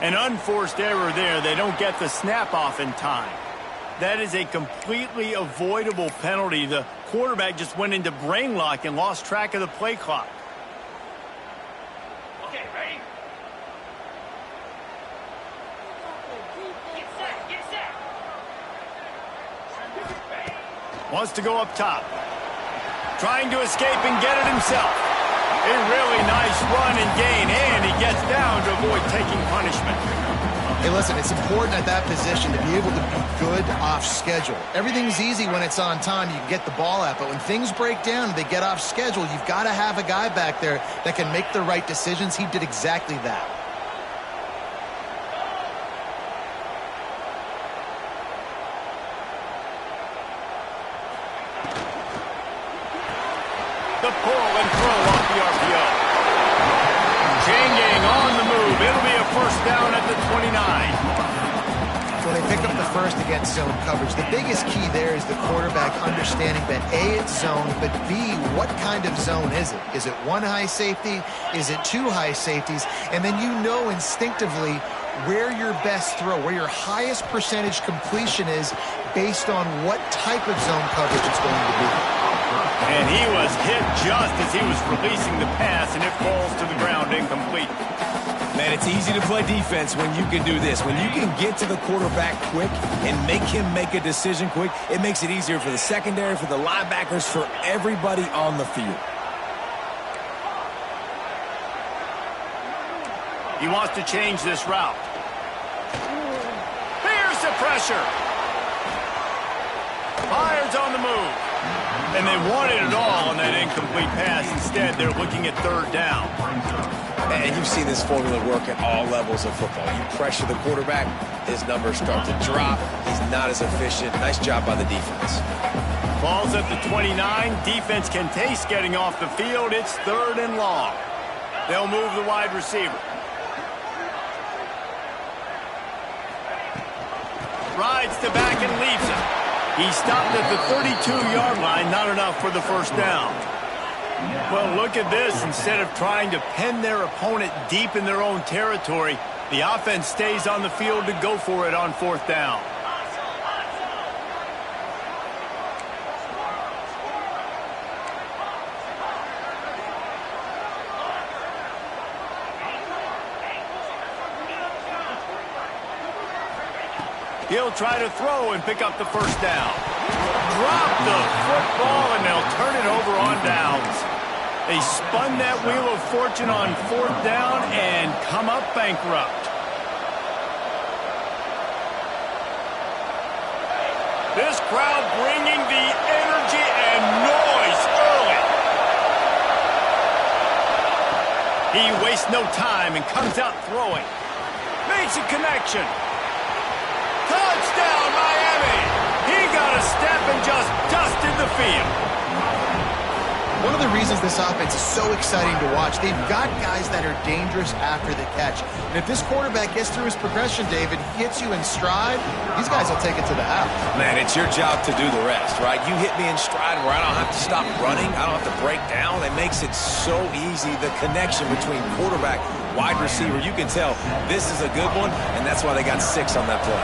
An unforced error there. They don't get the snap off in time. That is a completely avoidable penalty. The quarterback just went into brain lock and lost track of the play clock. Okay, ready? Get set, get set. Wants to go up top. Trying to escape and get it himself. A really nice run and gain, and he gets down to avoid taking punishment. Hey, listen, it's important at that position to be able to be good off schedule. Everything's easy when it's on time. You can get the ball out, but when things break down and they get off schedule, you've got to have a guy back there that can make the right decisions. He did exactly that. The pull and throw off the RPO. Changing on the move. It'll be a first down at the 29. So they pick up the first against zone coverage. The biggest key there is the quarterback understanding that A, it's zone, but B, what kind of zone is it? Is it one high safety? Is it two high safeties? And then you know instinctively where your best throw, where your highest percentage completion is based on what type of zone coverage it's going to be. And he was hit just as he was releasing the pass, and it falls to the ground incomplete. Man, it's easy to play defense when you can do this. When you can get to the quarterback quick and make him make a decision quick, it makes it easier for the secondary, for the linebackers, for everybody on the field. He wants to change this route. Here's the pressure. Fires on the move. And they wanted it all on that incomplete pass. Instead, they're looking at third down. And you've seen this formula work at all levels of football. You pressure the quarterback, his numbers start to drop. He's not as efficient. Nice job by the defense. Ball's at the 29. Defense can taste getting off the field. It's third and long. They'll move the wide receiver. Rides to back and leaves him. He stopped at the 32-yard line, not enough for the first down. Well, look at this. Instead of trying to pen their opponent deep in their own territory, the offense stays on the field to go for it on fourth down. He'll try to throw and pick up the first down. Drop the football, and they'll turn it over on downs. They spun that wheel of fortune on fourth down and come up bankrupt. This crowd bringing the energy and noise early. He wastes no time and comes out throwing. Makes a connection. Touchdown, Miami! He got a step and just dusted the field. One of the reasons this offense is so exciting to watch, they've got guys that are dangerous after the catch. And if this quarterback gets through his progression, David, hits you in stride, these guys will take it to the house. Man, it's your job to do the rest, right? You hit me in stride where I don't have to stop running. I don't have to break down. It makes it so easy, the connection between quarterback, wide receiver. You can tell this is a good one, and that's why they got 6 on that play.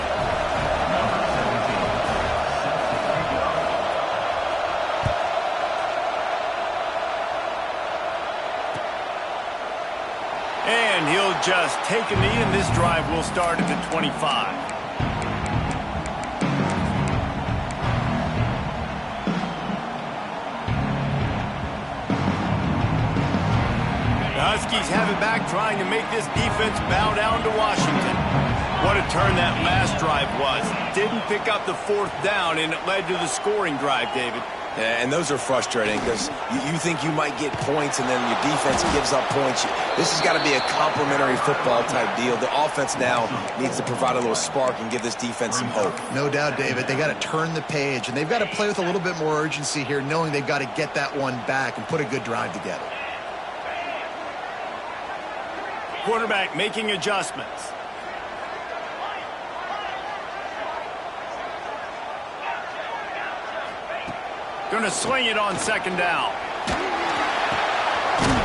And he'll just take a knee, and this drive will start at the 25. The Huskies have it back, trying to make this defense bow down to Washington. What a turn that last drive was. Didn't pick up the fourth down, and it led to the scoring drive, David. Yeah, and those are frustrating because you think you might get points and then your defense gives up points. This has got to be a complementary football type deal. The offense now needs to provide a little spark and give this defense some hope. No doubt, David. They got to turn the page, and they've got to play with a little bit more urgency here, knowing they've got to get that one back and put a good drive together. Quarterback making adjustments. Going to sling it on second down.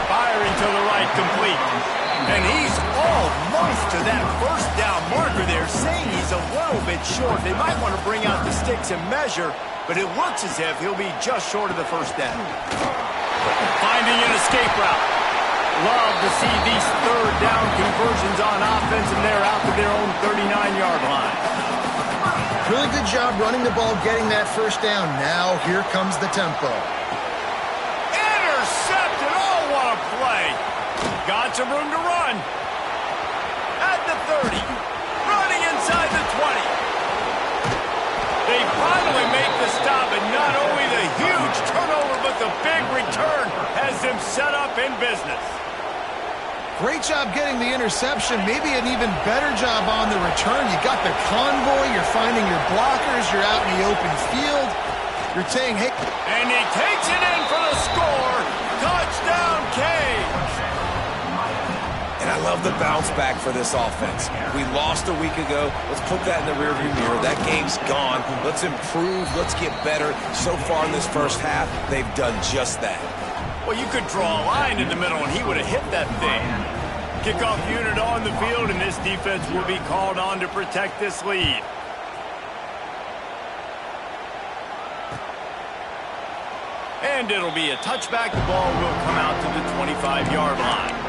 Firing to the right, complete. And he's almost to that first down marker there, saying he's a little bit short. They might want to bring out the sticks and measure, but it looks as if he'll be just short of the first down. Finding an escape route. Love to see these third down conversions on offense, and they're out to their own 39-yard line. Really good job running the ball, getting that first down. Now here comes the tempo. Intercepted. Oh, what a play. Got some room to run. At the 30. Running inside the 20. They finally make the stop, and not only the huge turnover, but the big return has them set up in business. Great job getting the interception. Maybe an even better job on the return. You got the convoy. You're finding your blockers. You're out in the open field. You're saying, hey. And he takes it in for the score. Touchdown, Canes. And I love the bounce back for this offense. We lost a week ago. Let's put that in the rearview mirror. That game's gone. Let's improve. Let's get better. So far in this first half, they've done just that. Well, you could draw a line in the middle, and he would have hit that thing. Kickoff unit on the field, and this defense will be called on to protect this lead. And it'll be a touchback. The ball will come out to the 25-yard line.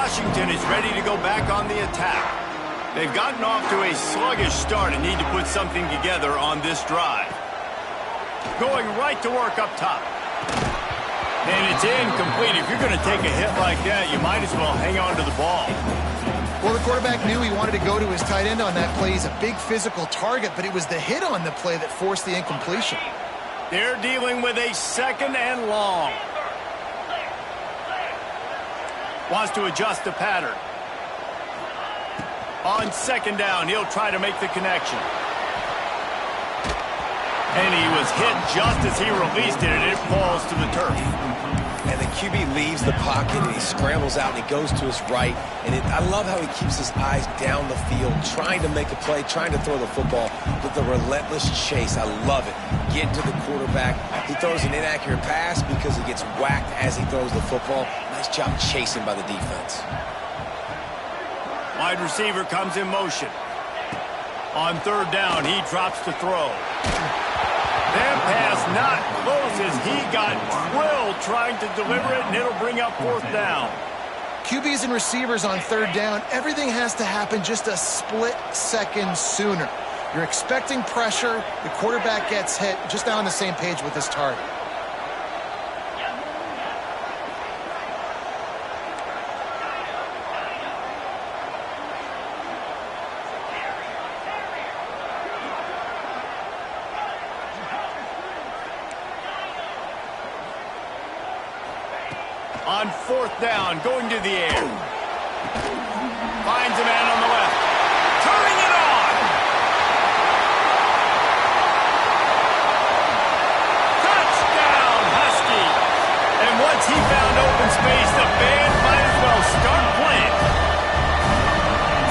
Washington is ready to go back on the attack. They've gotten off to a sluggish start and need to put something together on this drive. Going right to work up top. And it's incomplete. If you're going to take a hit like that, you might as well hang on to the ball. Well, the quarterback knew he wanted to go to his tight end on that play. He's a big physical target, but it was the hit on the play that forced the incompletion. They're dealing with a second and long. Wants to adjust the pattern. On second down, he'll try to make the connection. And he was hit just as he released it, and it falls to the turf. And the QB leaves the pocket, and he scrambles out, and he goes to his right. And I love how he keeps his eyes down the field, trying to make a play, trying to throw the football, but the relentless chase, I love it. Get to the quarterback. He throws an inaccurate pass because he gets whacked as he throws the football. Nice job chasing by the defense. Wide receiver comes in motion. On third down, he drops to throw. That pass not close as he got drilled trying to deliver it, and it'll bring up fourth down. QBs and receivers on third down, everything has to happen just a split second sooner. You're expecting pressure. The quarterback gets hit. Just now on the same page with his target. On fourth down, going to the air. Finds a man on the left. Turning it on. Touchdown, Husky. And once he found open space, the band might as well start playing.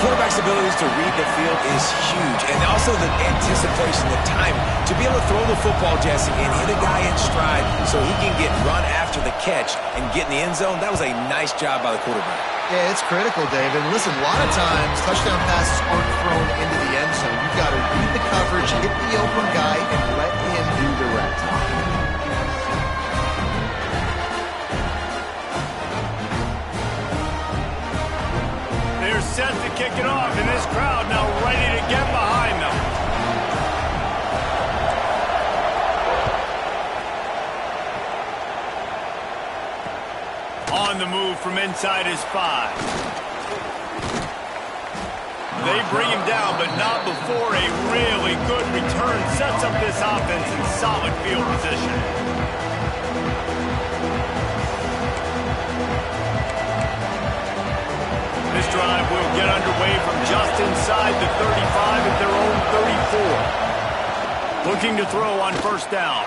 Quarterback's abilities to read the field is huge, and also the anticipation, the time to be able to throw the football, Jesse, and hit a guy in stride so he can get run after the catch and get in the end zone. That was a nice job by the quarterback. Yeah, it's critical, Dave. And listen, a lot of times touchdown passes aren't thrown into the end zone. You've got to read the coverage, hit the open guy, and let him do the rest. They're set to kick it off, and this crowd now ready to get behind them. On the move from inside his 5. They bring him down, but not before a really good return sets up this offense in solid field position. This drive will get underway from just inside the 35 at their own 34. Looking to throw on first down.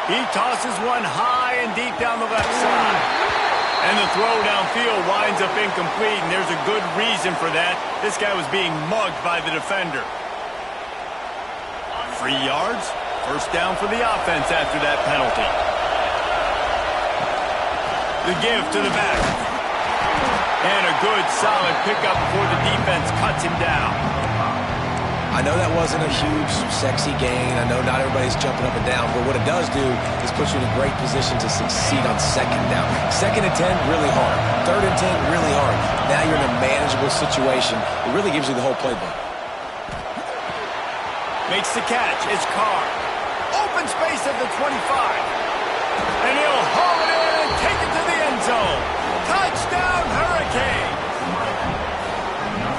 He tosses one high and deep down the left side. And the throw downfield winds up incomplete, and there's a good reason for that. This guy was being mugged by the defender. 3 yards. First down for the offense after that penalty. The give to the back. And a good, solid pickup before the defense cuts him down. I know that wasn't a huge, sexy gain. I know not everybody's jumping up and down, but what it does do is put you in a great position to succeed on second down. 2nd and 10, really hard. 3rd and 10, really hard. Now you're in a manageable situation. It really gives you the whole playbook. Makes the catch. It's Carr. Open space at the 25. And he'll haul it in and take it to the end zone. Touchdown, Hurricane.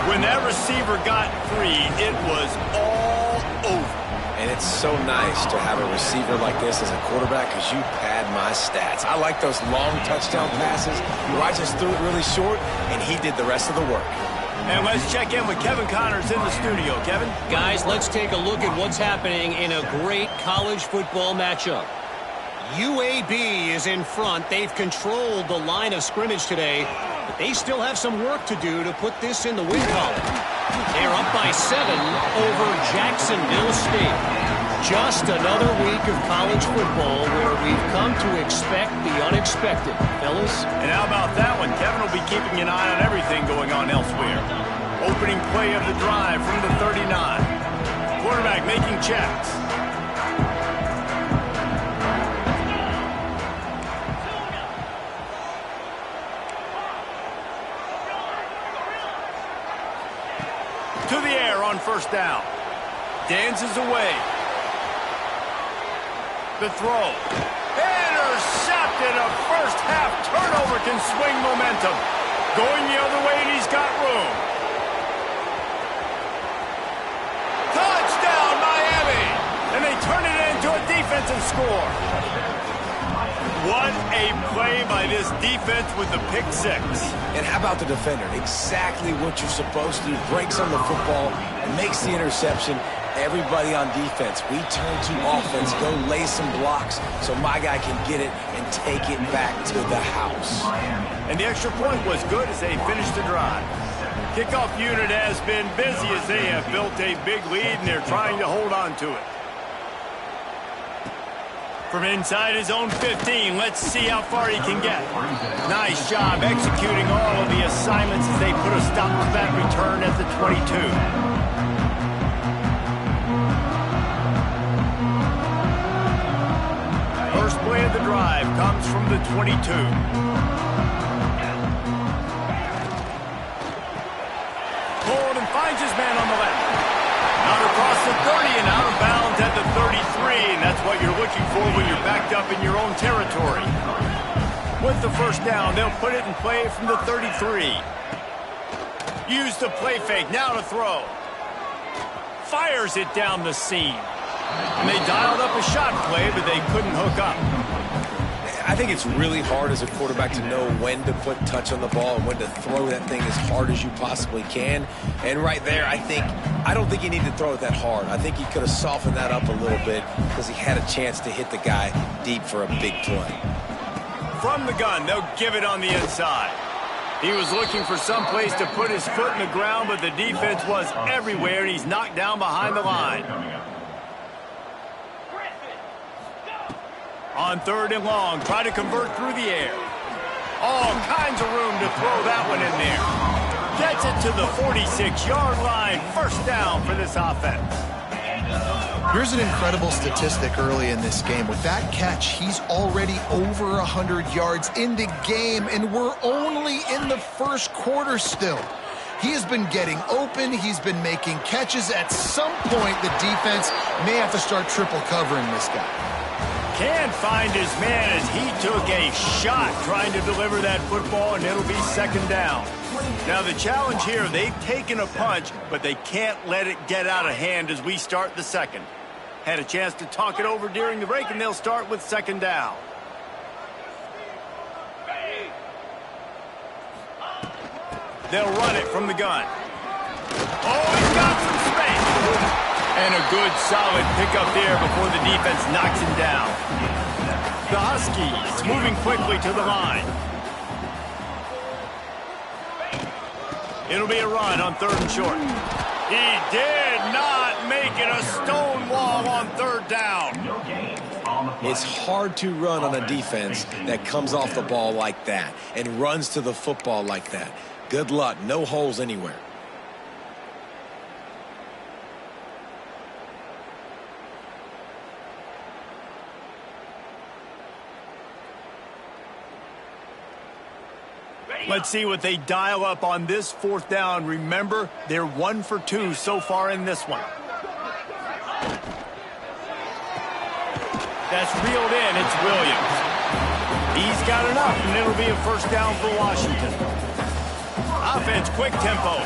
When that receiver got free, it was all over. And it's so nice to have a receiver like this as a quarterback because you pad my stats. I like those long touchdown passes where I just threw it really short, and he did the rest of the work. And let's check in with Kevin Connors in the studio. Kevin? Guys, let's take a look at what's happening in a great college football matchup. UAB is in front. They've controlled the line of scrimmage today, but they still have some work to do to put this in the win column. They're up by 7 over Jacksonville State. Just another week of college football where we've come to expect the unexpected, fellas. And how about that one? Kevin will be keeping an eye on everything going on elsewhere. Opening play of the drive from the 39. Quarterback making checks. To the air on first down. Dances away. The throw. Intercepted. A first half turnover can swing momentum. Going the other way, and he's got room. Touchdown, Miami. And they turn it into a defensive score. What a play by this defense with the pick 6. And how about the defender? Exactly what you're supposed to do. Breaks on the football and makes the interception. Everybody on defense, we turn to offense, go lay some blocks so my guy can get it and take it back to the house. And the extra point was good as they finished the drive. Kickoff unit has been busy as they have built a big lead, and they're trying to hold on to it. From inside his own 15, let's see how far he can get. Nice job executing all of the assignments as they put a stop to that return at the 22. First play of the drive comes from the 22. Pulled and finds his man on the left. Out across the 30 and out of bounds at the 33, and that's what you're looking for when you're backed up in your own territory. With the first down, they'll put it in play from the 33. Use the play fake, now to throw. Fires it down the seam. And they dialed up a shot play, but they couldn't hook up. I think it's really hard as a quarterback to know when to put touch on the ball and when to throw that thing as hard as you possibly can. And right there, I don't think he needed to throw it that hard. I think he could have softened that up a little bit because he had a chance to hit the guy deep for a big play. From the gun, they'll give it on the inside. He was looking for some place to put his foot in the ground, but the defense was everywhere, and he's knocked down behind the line. On 3rd and long, try to convert through the air. All kinds of room to throw that one in there. Gets it to the 46-yard line. First down for this offense. Here's an incredible statistic early in this game. With that catch, he's already over 100 yards in the game, and we're only in the first quarter still. He has been getting open. He's been making catches. At some point, the defense may have to start triple covering this guy. Can't find his man as he took a shot trying to deliver that football, and it'll be second down. Now the challenge here, they've taken a punch, but they can't let it get out of hand as we start the second. Had a chance to talk it over during the break, and they'll start with second down. They'll run it from the gun. Oh, he's got some space. And a good, solid pickup there before the defense knocks him down. The Huskies moving quickly to the line. It'll be a run on 3rd and short. He did not make breaking a stone wall on third down. It's hard to run on a defense that comes off the ball like that and runs to the football like that. Good luck. No holes anywhere. Let's see what they dial up on this fourth down. Remember, they're 1 for 2 so far in this one. That's reeled in. It's Williams. He's got enough, and it'll be a first down for Washington. Offense, quick tempo.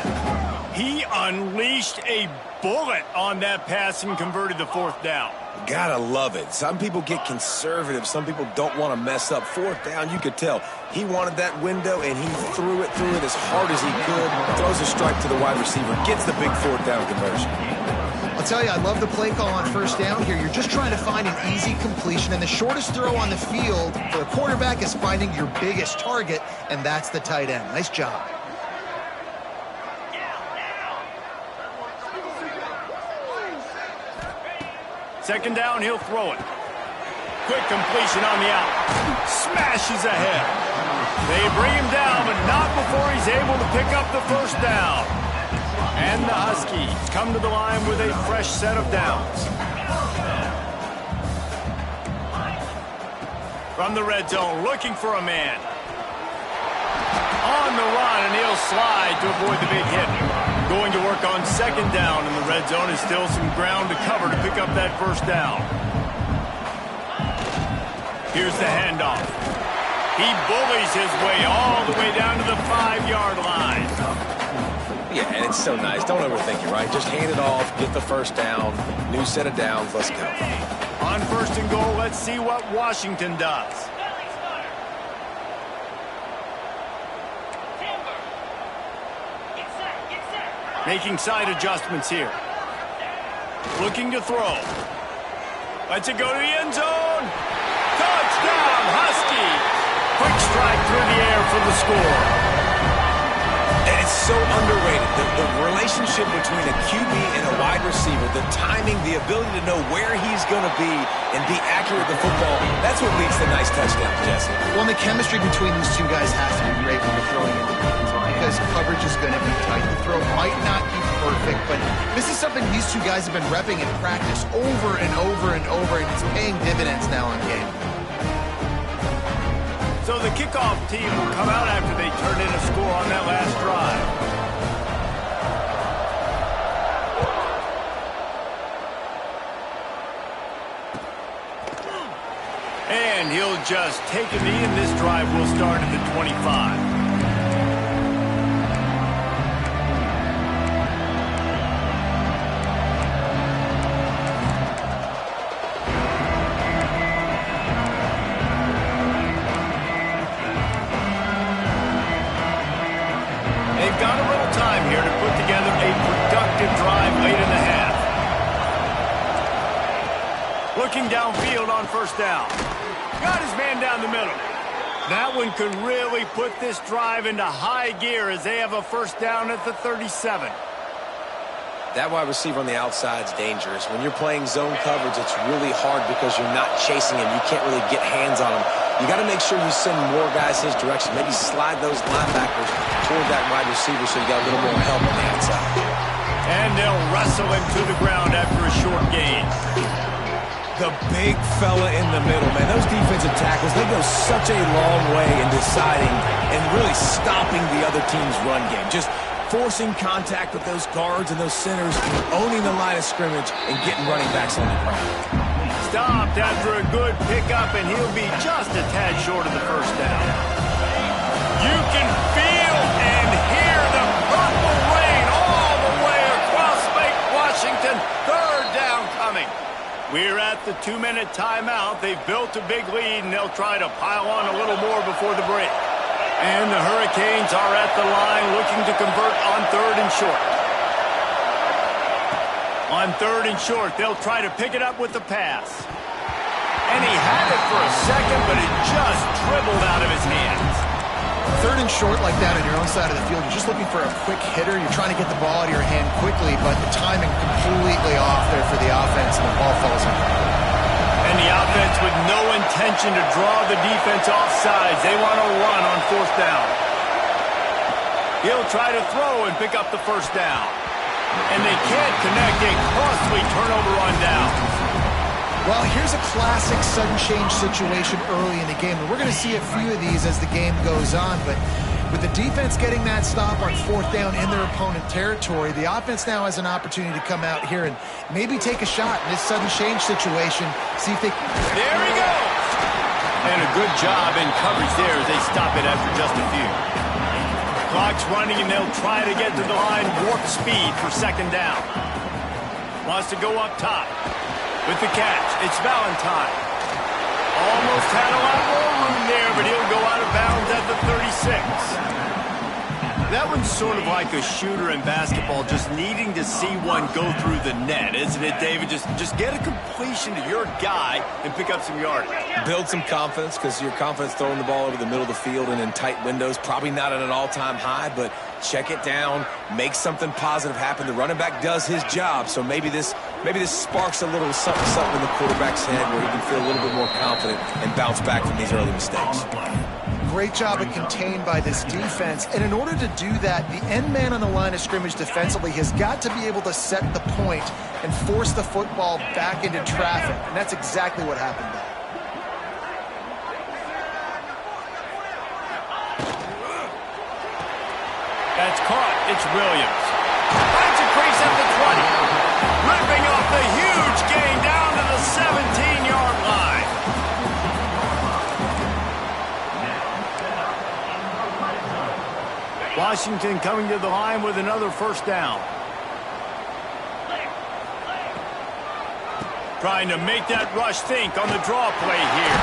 He unleashed a bullet on that pass and converted the fourth down. Gotta love it. Some people get conservative. Some people don't want to mess up. Fourth down, you could tell. He wanted that window, and he threw it as hard as he could. Throws a strike to the wide receiver. Gets the big fourth down conversion. I'll tell you, I love the play call on first down here. You're just trying to find an easy completion, and the shortest throw on the field for the quarterback is finding your biggest target, and that's the tight end. Nice job. Second down, he'll throw it. Quick completion on the out. Smashes ahead. They bring him down, but not before he's able to pick up the first down. And the Huskies come to the line with a fresh set of downs. From the red zone, looking for a man. On the run, and he'll slide to avoid the big hit. Going to work on second down in the red zone is still some ground to cover to pick up that first down. Here's the handoff. He bullies his way all the way down to the 5-yard line. Yeah, and it's so nice. Don't overthink it, right? Just hand it off, get the first down, new set of downs, let's go. On first and goal, let's see what Washington does. Making side adjustments here. Looking to throw. Lets it go to the end zone. Touchdown, Husky. Quick strike through the air for the score. And it's so underrated. The relationship between a QB and a wide receiver, the timing, the ability to know where he's going to be and be accurate with the football, that's what leads to nice touchdowns, Jesse. Well, and the chemistry between these two guys has to be great when they're throwing into the end zone because coverage is going to be tight. The throw might not be perfect, but this is something these two guys have been repping in practice over and over and over, and it's paying dividends now in game. So the kickoff team will come out after they turn in a score on that last drive. And he'll just take a knee, and this drive will start at the 25. Got a little time here to put together a productive drive late in the half. Looking downfield on first down. Got his man down the middle. That one could really put this drive into high gear as they have a first down at the 37. That wide receiver on the outside is dangerous. When you're playing zone coverage, it's really hard because you're not chasing him. You can't really get hands on him. You got to make sure you send more guys his direction. Maybe slide those linebackers toward that wide receiver so you got a little more help on the outside. And they'll wrestle him to the ground after a short gain. The big fella in the middle, man. Those defensive tackles, they go such a long way in deciding and really stopping the other team's run game. Just forcing contact with those guards and those centers, owning the line of scrimmage, and getting running backs on the ground. Stopped after a good pickup, and he'll be just a tad short of the first down. You can feel and hear the purple rain all the way across Lake Washington. Third down coming. We're at the 2-minute timeout. They've built a big lead, and they'll try to pile on a little more before the break. And the Hurricanes are at the line looking to convert on third and short. On third and short, they'll try to pick it up with the pass. And he had it for a second, but it just dribbled out of his hands. third and short like that on your own side of the field, you're just looking for a quick hitter. You're trying to get the ball out of your hand quickly, but the timing completely off there for the offense, and the ball falls incomplete. And the offense with no intention to draw the defense off sides. They want to run on fourth down. He'll try to throw and pick up the first down. And they can't connect. A costly turnover on downs. Well, here's a classic sudden change situation early in the game. And we're going to see a few of these as the game goes on. But with the defense getting that stop on fourth down in their opponent territory, the offense now has an opportunity to come out here and maybe take a shot in this sudden change situation. See if they... There he goes! And a good job in coverage there as they stop it after just a few. Clock's running, and they'll try to get to the line warp speed for second down. Wants to go up top. With the catch, it's Valentine. Almost had a lot more room there, but he'll go out of bounds at the 36. That one's sort of like a shooter in basketball, just needing to see one go through the net, isn't it, David? Just get a completion to your guy and pick up some yardage. Build some confidence, because your confidence throwing the ball over the middle of the field and in tight windows, probably not at an all-time high, but check it down, make something positive happen. The running back does his job, so maybe this sparks a little something in the quarterback's head where he can feel a little bit more confident and bounce back from these early mistakes. Great job of contained by this defense. And in order to do that, the end man on the line of scrimmage defensively has got to be able to set the point and force the football back into traffic. And that's exactly what happened there. That's caught. It's Williams. Finds a crease at the 20. Ripping off the huge gain down to the 17-yard line. Washington coming to the line with another first down. Trying to make that rush think on the draw play here.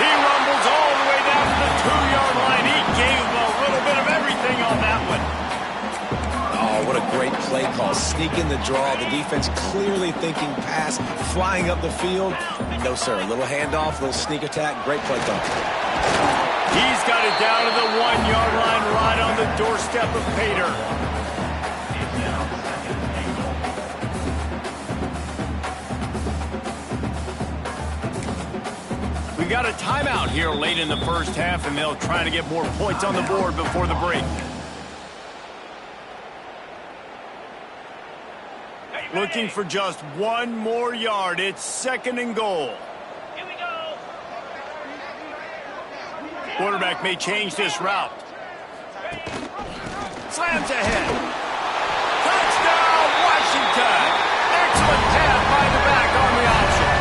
He rumbles all the way down to the 2-yard line. He gave him a little bit of everything on that one. Oh, what a great play call. Sneak in the draw. The defense clearly thinking pass, flying up the field. No, sir. A little handoff, a little sneak attack. Great play call. He's got it down to the 1-yard line right on the doorstep of Pater. We got a timeout here late in the first half, and they'll try to get more points on the board before the break. Looking for just one more yard. It's 2nd and goal. Here we go. Quarterback may change this route. Slams ahead. Touchdown, Washington. Excellent pass by the back on the option.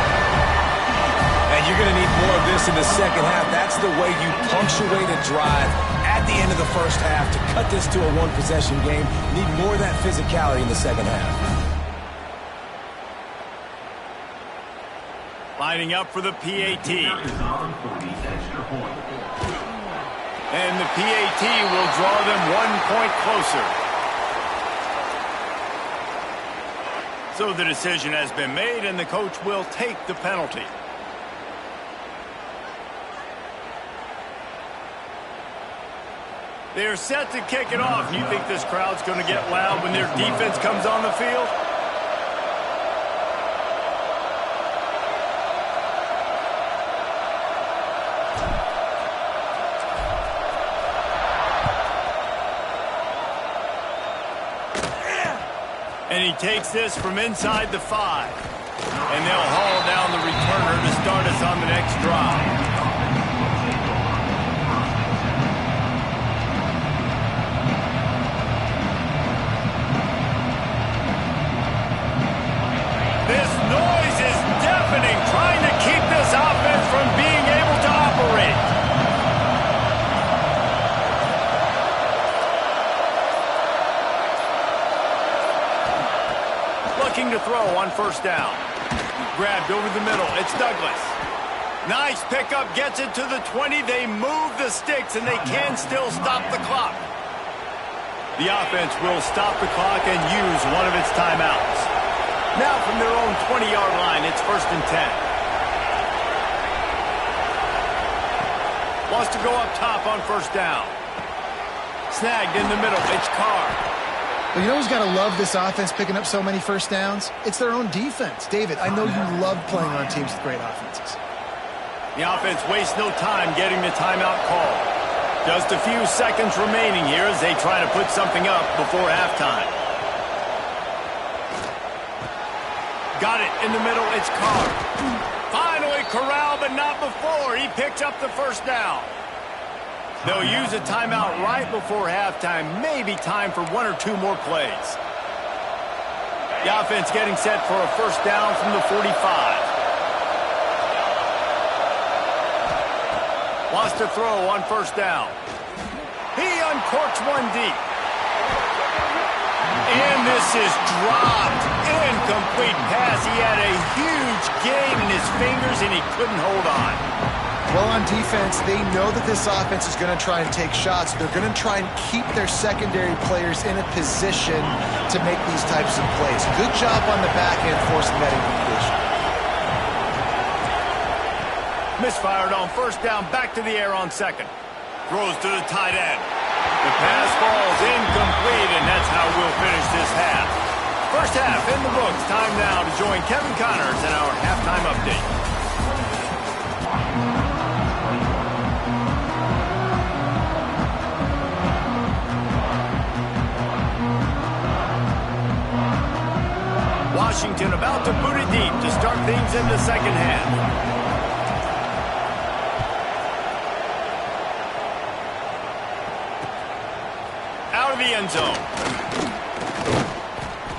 And you're going to need more of this in the second half. That's the way you punctuate a drive at the end of the first half. To cut this to a one-possession game, you need more of that physicality in the second half. Lining up for the PAT. And the PAT will draw them 1 point closer. So the decision has been made, and the coach will take the penalty. They're set to kick it off. You think this crowd's going to get loud when their defense comes on the field? And he takes this from inside the 5. And they'll haul down the returner to start us on the next drive. This noise is deafening, trying to keep this offense from being able to operate. Looking to throw on first down. Grabbed over the middle. It's Douglas. Nice pickup. Gets it to the 20. They move the sticks, and they can still stop the clock. The offense will stop the clock and use one of its timeouts. Now from their own 20-yard line, it's 1st and 10. wants to go up top on first down. Snagged in the middle. It's Carr. Well, you know who's got to love this offense picking up so many first downs? It's their own defense. David, I know you love playing on teams with great offenses. The offense wastes no time getting the timeout call. Just a few seconds remaining here as they try to put something up before halftime. Got it in the middle. It's Carr. Finally corralled, but not before. He picks up the first down. They'll use a timeout right before halftime. Maybe time for one or two more plays. The offense getting set for a first down from the 45. Wants to throw on first down. He uncorks one deep. And this is dropped. Incomplete pass. He had a huge gain in his fingers, and he couldn't hold on. Well, on defense, they know that this offense is going to try and take shots. They're going to try and keep their secondary players in a position to make these types of plays. Good job on the back end forcing that incompletion. Misfired on first down, back to the air on second. Throws to the tight end. The pass falls incomplete, and that's how we'll finish this half. First half in the books. Time now to join Kevin Connors in our halftime update. Washington about to boot it deep to start things in the second half. Out of the end zone.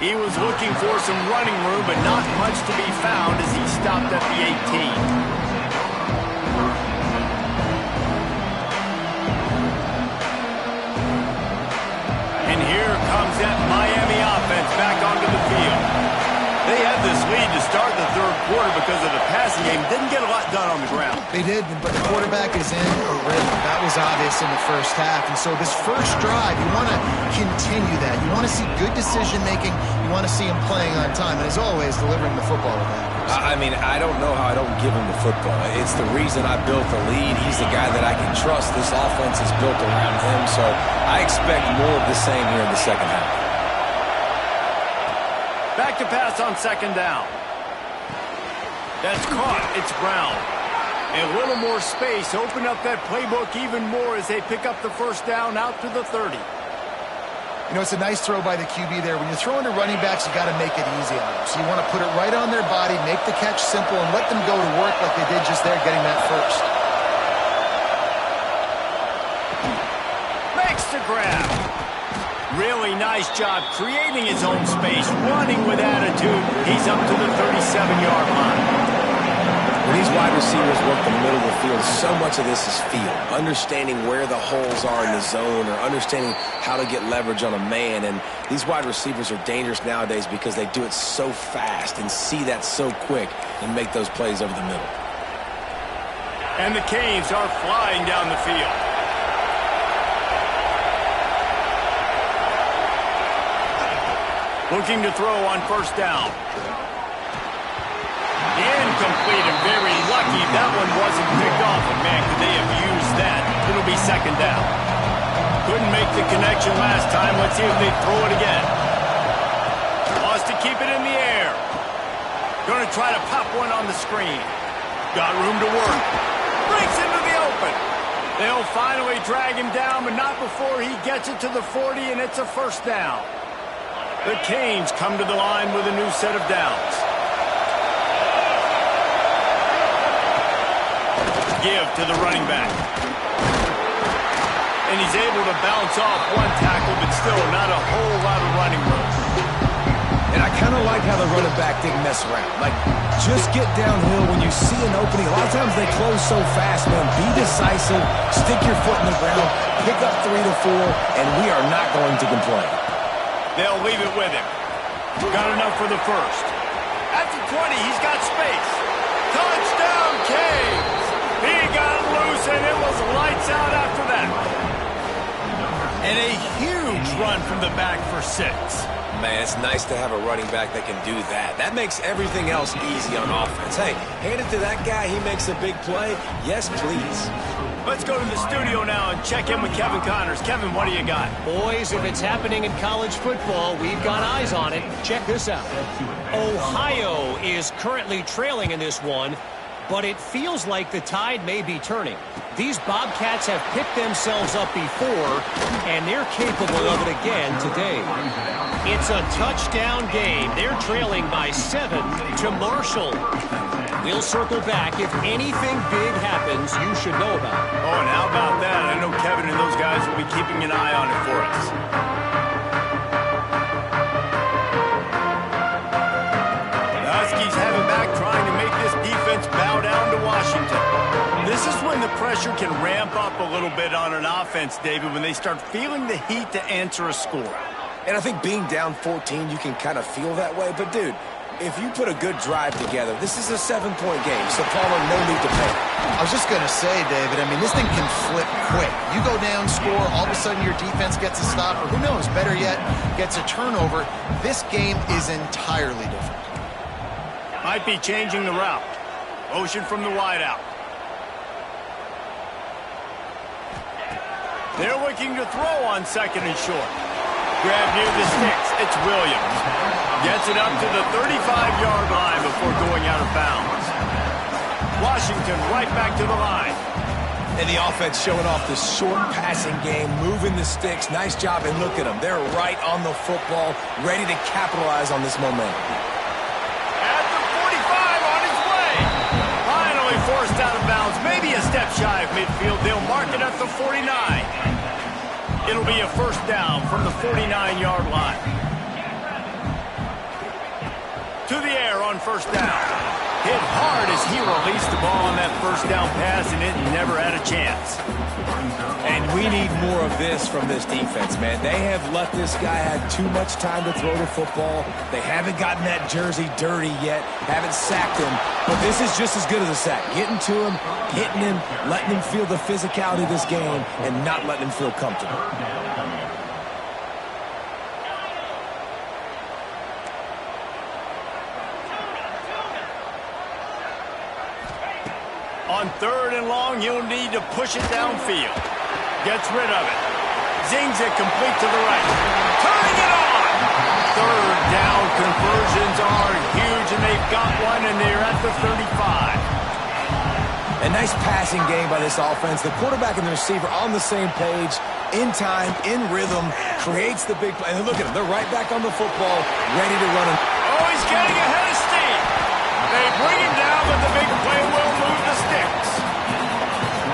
He was looking for some running room, but not much to be found as he stopped at the 18. And here comes that Miami offense back onto the field. They had this lead to start the third quarter because of the passing game. Didn't get a lot done on the ground. They did, but the quarterback is in a rhythm. That was obvious in the first half. And so this first drive, you want to continue that. You want to see good decision-making. You want to see him playing on time. And as always, delivering the football with accuracy. I mean, I don't know how I don't give him the football. It's the reason I built the lead. He's the guy that I can trust. This offense is built around him. So I expect more of the same here in the second half. Back to pass on second down. That's caught. It's Brown. A little more space. Open up that playbook even more as they pick up the first down out to the 30. You know, it's a nice throw by the QB there. When you're throwing to running backs, you got to make it easy on them. So you want to put it right on their body, make the catch simple, and let them go to work like they did just there, getting that first. Makes the grab. Really nice job creating his own space, running with attitude. He's up to the 37-yard line. When these wide receivers work the middle of the field, so much of this is feel. Understanding where the holes are in the zone or understanding how to get leverage on a man. And these wide receivers are dangerous nowadays because they do it so fast and see that so quick and make those plays over the middle. And the Canes are flying down the field. Looking to throw on first down. Incomplete and very lucky that one wasn't picked off. And man, could they have used that? It'll be second down. Couldn't make the connection last time. Let's see if they throw it again. Wants to keep it in the air. Going to try to pop one on the screen. Got room to work. Breaks into the open. They'll finally drag him down, but not before he gets it to the 40, and it's a first down. The Canes come to the line with a new set of downs. Give to the running back. And he's able to bounce off one tackle, but still not a whole lot of running room. And I kind of like how the running back didn't mess around. Like, just get downhill when you see an opening. A lot of times they close so fast, man. Be decisive, stick your foot in the ground, pick up 3 to 4, and we are not going to complain. They'll leave it with him. Got enough for the first. At the 20, he's got space. Touchdown, Canes! He got loose, and it was lights out after that. And a huge run from the back for 6. Man, it's nice to have a running back that can do that. That makes everything else easy on offense. Hey, hand it to that guy, he makes a big play. Yes, please. Let's go to the studio now and check in with Kevin Connors. Kevin, what do you got? Boys, if it's happening in college football, we've got eyes on it. Check this out. Ohio is currently trailing in this one, but it feels like the tide may be turning. These Bobcats have picked themselves up before, and they're capable of it again today. It's a touchdown game. They're trailing by 7 to Marshall. We'll circle back. If anything big happens, you should know about it. Oh, and how about that? I know Kevin and those guys will be keeping an eye on it for us. The Huskies have it back, trying to make this defense bow down to Washington. This is when the pressure can ramp up a little bit on an offense, David, when they start feeling the heat to answer a score. And I think being down 14, you can kind of feel that way. But, dude, if you put a good drive together, this is a 7-point game, so Palmer, no need to panic. I was just going to say, David, I mean, this thing can flip quick. You go down, score, all of a sudden your defense gets a stop, or who knows, better yet, gets a turnover. This game is entirely different. Might be changing the route. Motion from the wideout. They're looking to throw on 2nd and short. Grab near the sticks. It's Williams. Gets it up to the 35-yard line before going out of bounds. Washington right back to the line. And the offense showing off the short passing game, moving the sticks. Nice job, and look at them. They're right on the football, ready to capitalize on this momentum. At the 45 on his way. Finally forced out of bounds. Maybe a step shy of midfield. They'll mark it at the 49. It'll be a first down from the 49-yard line. To the air on first down. Hit hard as he released the ball on that first down pass, and it never had a chance. And we need more of this from this defense, man. They have let this guy have too much time to throw the football. They haven't gotten that jersey dirty yet, haven't sacked him. But this is just as good as a sack. Getting to him, hitting him, letting him feel the physicality of this game, and not letting him feel comfortable. On 3rd and long, you'll need to push it downfield. Gets rid of it. Zings it complete to the right. Turning it on! 3rd down conversions are huge, and they've got one, and they're at the 35. A nice passing game by this offense. The quarterback and the receiver on the same page, in time, in rhythm, creates the big play. And look at them. They're right back on the football, ready to run. Oh, he's getting ahead of steam. They bring him down, but the big play will move the sticks.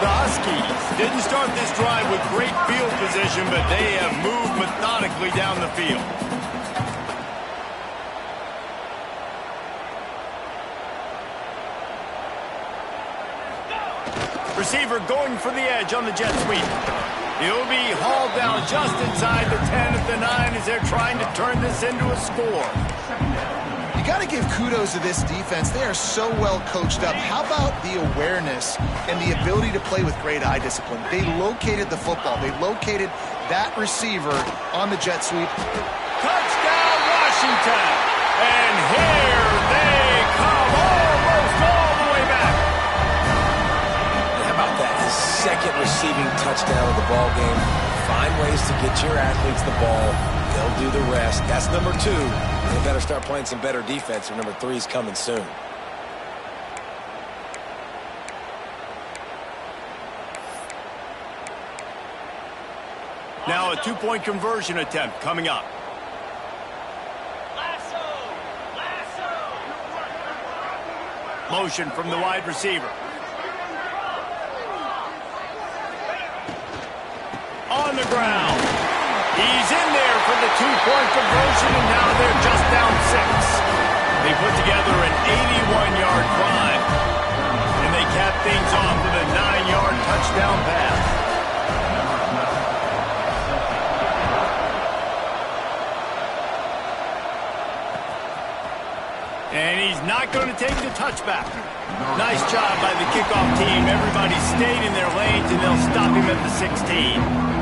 The Huskies didn't start this drive with great field position, but they have moved methodically down the field. Receiver going for the edge on the jet sweep. He'll be hauled down just inside the 10 at the 9 as they're trying to turn this into a score. You got to give kudos to this defense. They are so well coached up. How about the awareness and the ability to play with great eye discipline? They located the football. They located that receiver on the jet sweep. Touchdown, Washington! And here they come, almost all the way back. How about that? His 2nd receiving touchdown of the ball game. Find ways to get your athletes the ball. They'll do the rest. That's number 2. They better start playing some better defense, or number 3 is coming soon. Now a 2-point conversion attempt coming up. Motion from the wide receiver. On the ground. He's in there for the 2-point conversion, and now they're just down 6. They put together an 81-yard drive, and they cap things off with a 9-yard touchdown pass. And he's not going to take the touchback. Nice job by the kickoff team. Everybody stayed in their lanes, and they'll stop him at the 16.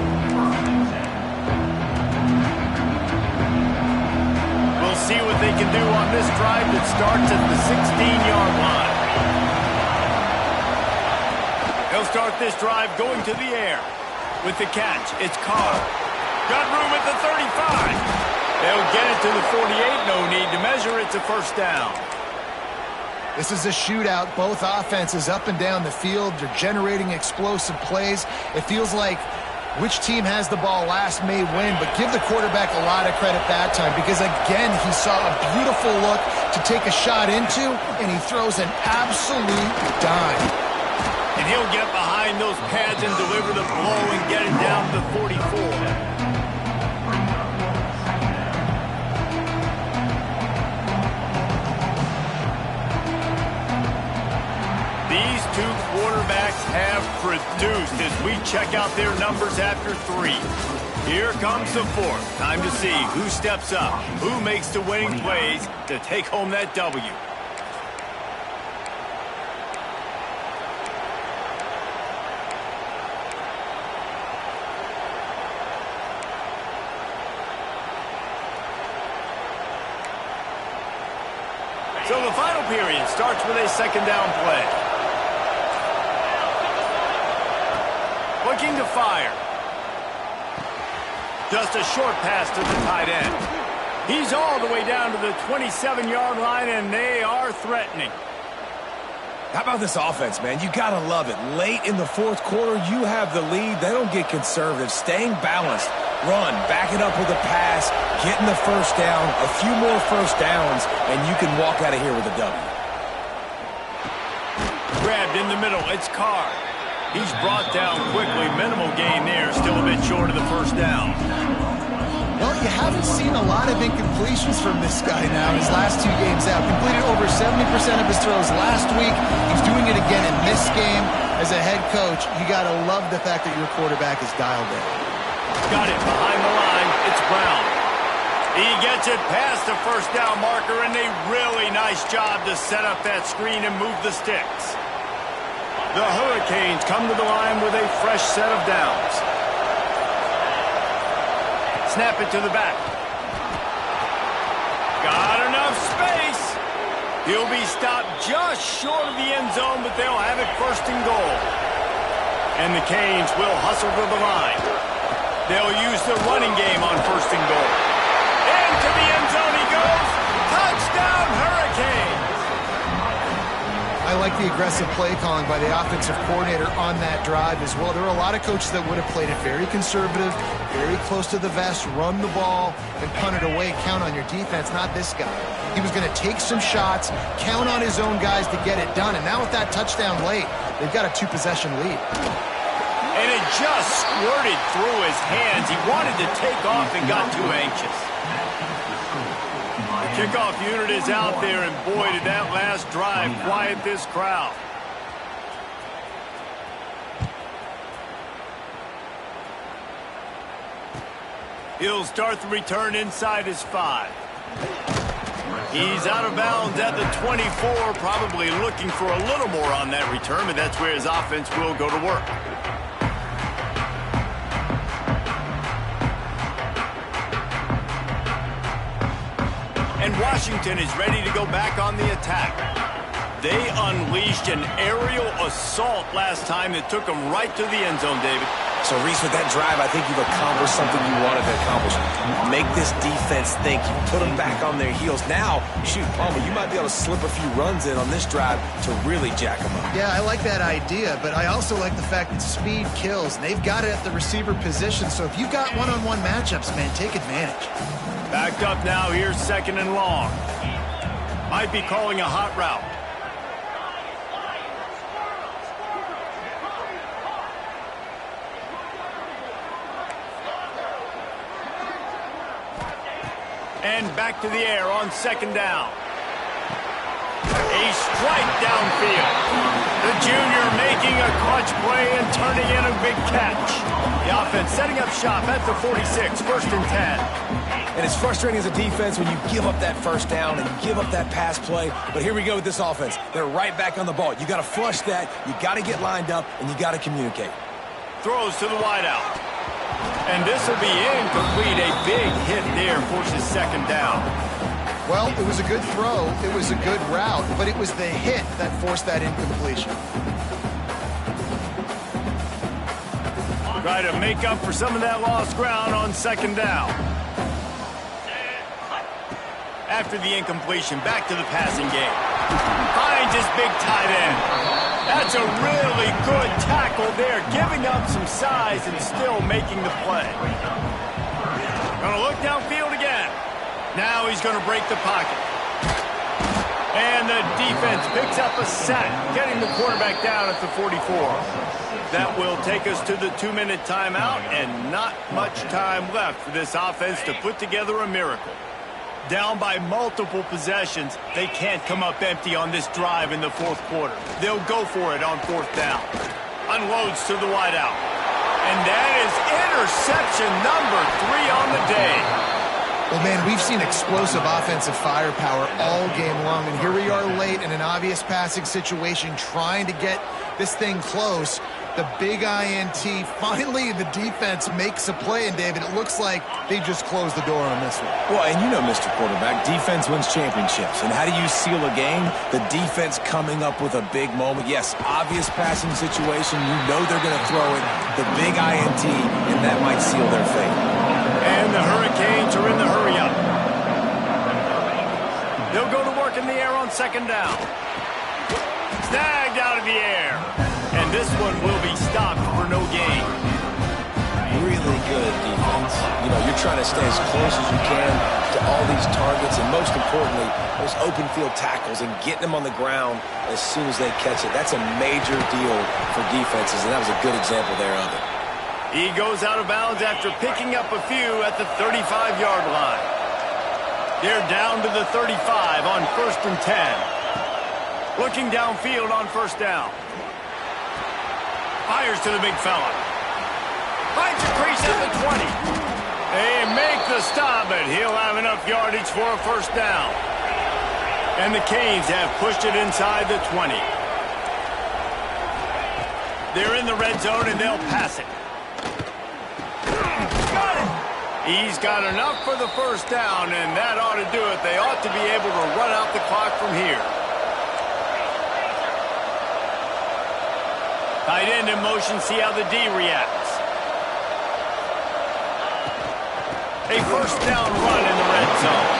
We'll see what they can do on this drive that starts at the 16-yard line. He'll start this drive going to the air. With the catch, it's Carr. Got room at the 35. They'll get it to the 48. No need to measure. It's a first down. This is a shootout. Both offenses up and down the field. They're generating explosive plays. It feels like which team has the ball last may win, but give the quarterback a lot of credit that time because, again, he saw a beautiful look to take a shot into, and he throws an absolute dime. And he'll get behind those pads and deliver the blow and get it down to the 44. These two quarterbacks have produced as we check out their numbers after 3. Here comes the 4th. Time to see who steps up, who makes the winning plays to take home that W. So the final period starts with a second down play. Looking to fire. Just a short pass to the tight end. He's all the way down to the 27-yard line, and they are threatening. How about this offense, man? You got to love it. Late in the fourth quarter, you have the lead. They don't get conservative. Staying balanced. Run, back it up with a pass, getting the first down, a few more first downs, and you can walk out of here with a W. Grabbed in the middle. It's Carr. He's brought down quickly. Minimal gain there. Still a bit short of the first down. Well, you haven't seen a lot of incompletions from this guy now his last 2 games out. Completed over 70% of his throws last week. He's doing it again in this game. As a head coach, you got to love the fact that your quarterback is dialed in. Got it behind the line. It's Brown. He gets it past the first down marker, and a really nice job to set up that screen and move the sticks. The Hurricanes come to the line with a fresh set of downs. Snap it to the back. Got enough space. He'll be stopped just short of the end zone, but they'll have it first and goal. And the Canes will hustle to the line. They'll use the running game on first and goal. Into the end zone he goes. Touchdown, Hurricanes. I like the aggressive play calling by the offensive coordinator on that drive as well. There are a lot of coaches that would have played it very conservative, very close to the vest, run the ball, and punt it away. Count on your defense, not this guy. He was going to take some shots, count on his own guys to get it done. And now with that touchdown late, they've got a 2-possession lead. And it just squirted through his hands. He wanted to take off and got too anxious. The kickoff unit is out there, and boy, did that last drive quiet this crowd. He'll start the return inside his 5. He's out of bounds at the 24, probably looking for a little more on that return, but that's where his offense will go to work. And Washington is ready to go back on the attack. They unleashed an aerial assault last time that took them right to the end zone, David. So, Reese, with that drive, I think you've accomplished something you wanted to accomplish. Make this defense think. You put them back on their heels. Now, shoot, Palmer, you might be able to slip a few runs in on this drive to really jack them up. Yeah, I like that idea, but I also like the fact that speed kills. They've got it at the receiver position, so if you've got one-on-one matchups, man, take advantage. Backed up now, here's second and long. Might be calling a hot route. And back to the air on second down. A strike downfield. The junior making a clutch play and turning in a big catch. The offense setting up shop at the 46, first and 10. And it's frustrating as a defense when you give up that first down and you give up that pass play. But here we go with this offense. They're right back on the ball. You got to flush that. You got to get lined up, and you got to communicate. Throws to the wideout. And this will be incomplete. A big hit there forces second down. Well, it was a good throw. It was a good route, but it was the hit that forced that incompletion. Try to make up for some of that lost ground on second down. After the incompletion, back to the passing game. Finds his big tight end. That's a really good tackle there, giving up some size and still making the play. Gonna look downfield again. Now he's gonna break the pocket. And the defense picks up a sack, getting the quarterback down at the 44. That will take us to the 2-minute timeout, and not much time left for this offense to put together a miracle. Down by multiple possessions, they can't come up empty on this drive in the fourth quarter. They'll go for it on fourth down. Unloads to the wideout. And that is interception number 3 on the day. Well, man, we've seen explosive offensive firepower all game long, and here we are late in an obvious passing situation trying to get this thing close. The big INT, finally the defense makes a play, and David, it looks like they just closed the door on this one. Well, and you know, Mr. Quarterback, defense wins championships. And how do you seal a game? The defense coming up with a big moment. Yes, obvious passing situation. You know they're going to throw it. The big INT, and that might seal their fate. And the Hurricanes are in the hurry-up. They'll go to work in the air on second down. Snagged out of the air. And this one will be stopped for no gain. Really good defense. You know, you're trying to stay as close as you can to all these targets, and most importantly, those open field tackles and getting them on the ground as soon as they catch it. That's a major deal for defenses, and that was a good example there of it. He goes out of bounds after picking up a few at the 35-yard line. They're down to the 35 on 1st and 10. Looking downfield on first down. Fires to the big fella. Finds a crease at the 20. They make the stop, but he'll have enough yardage for a first down. And the Canes have pushed it inside the 20. They're in the red zone, and they'll pass it. Got it. He's got enough for the first down, and that ought to do it. They ought to be able to run out the clock from here. Tight end in motion, see how the D reacts. A first down run in the red zone.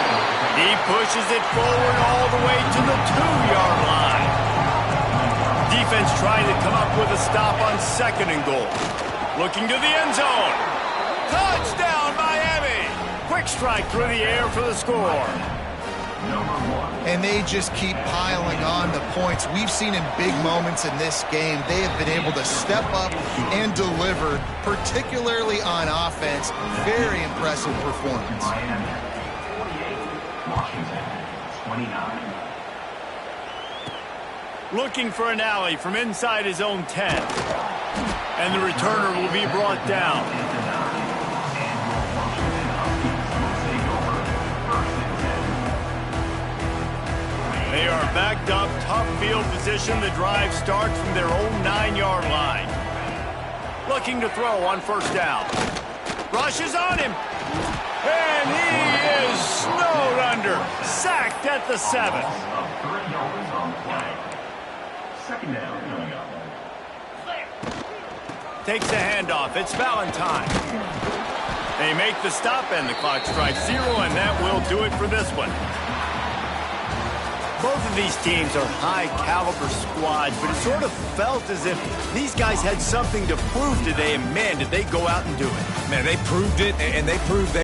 He pushes it forward all the way to the 2-yard line. Defense trying to come up with a stop on second and goal. Looking to the end zone. Touchdown, Miami! Quick strike through the air for the score. And they just keep piling on the points. We've seen in big moments in this game, they have been able to step up and deliver, particularly on offense. Very impressive performance. Miami, 48, Washington, 29. Looking for an alley from inside his own 10. And the returner will be brought down. They are backed up, tough field position. The drive starts from their own 9-yard line. Looking to throw on first down. Rushes on him. And he is snowed under. Sacked at the 7. Second down. Takes a handoff. It's Valentine. They make the stop, and the clock strikes 0, and that will do it for this one. Both of these teams are high-caliber squads, but it sort of felt as if these guys had something to prove today, and man, did they go out and do it. Man, they proved it, and they proved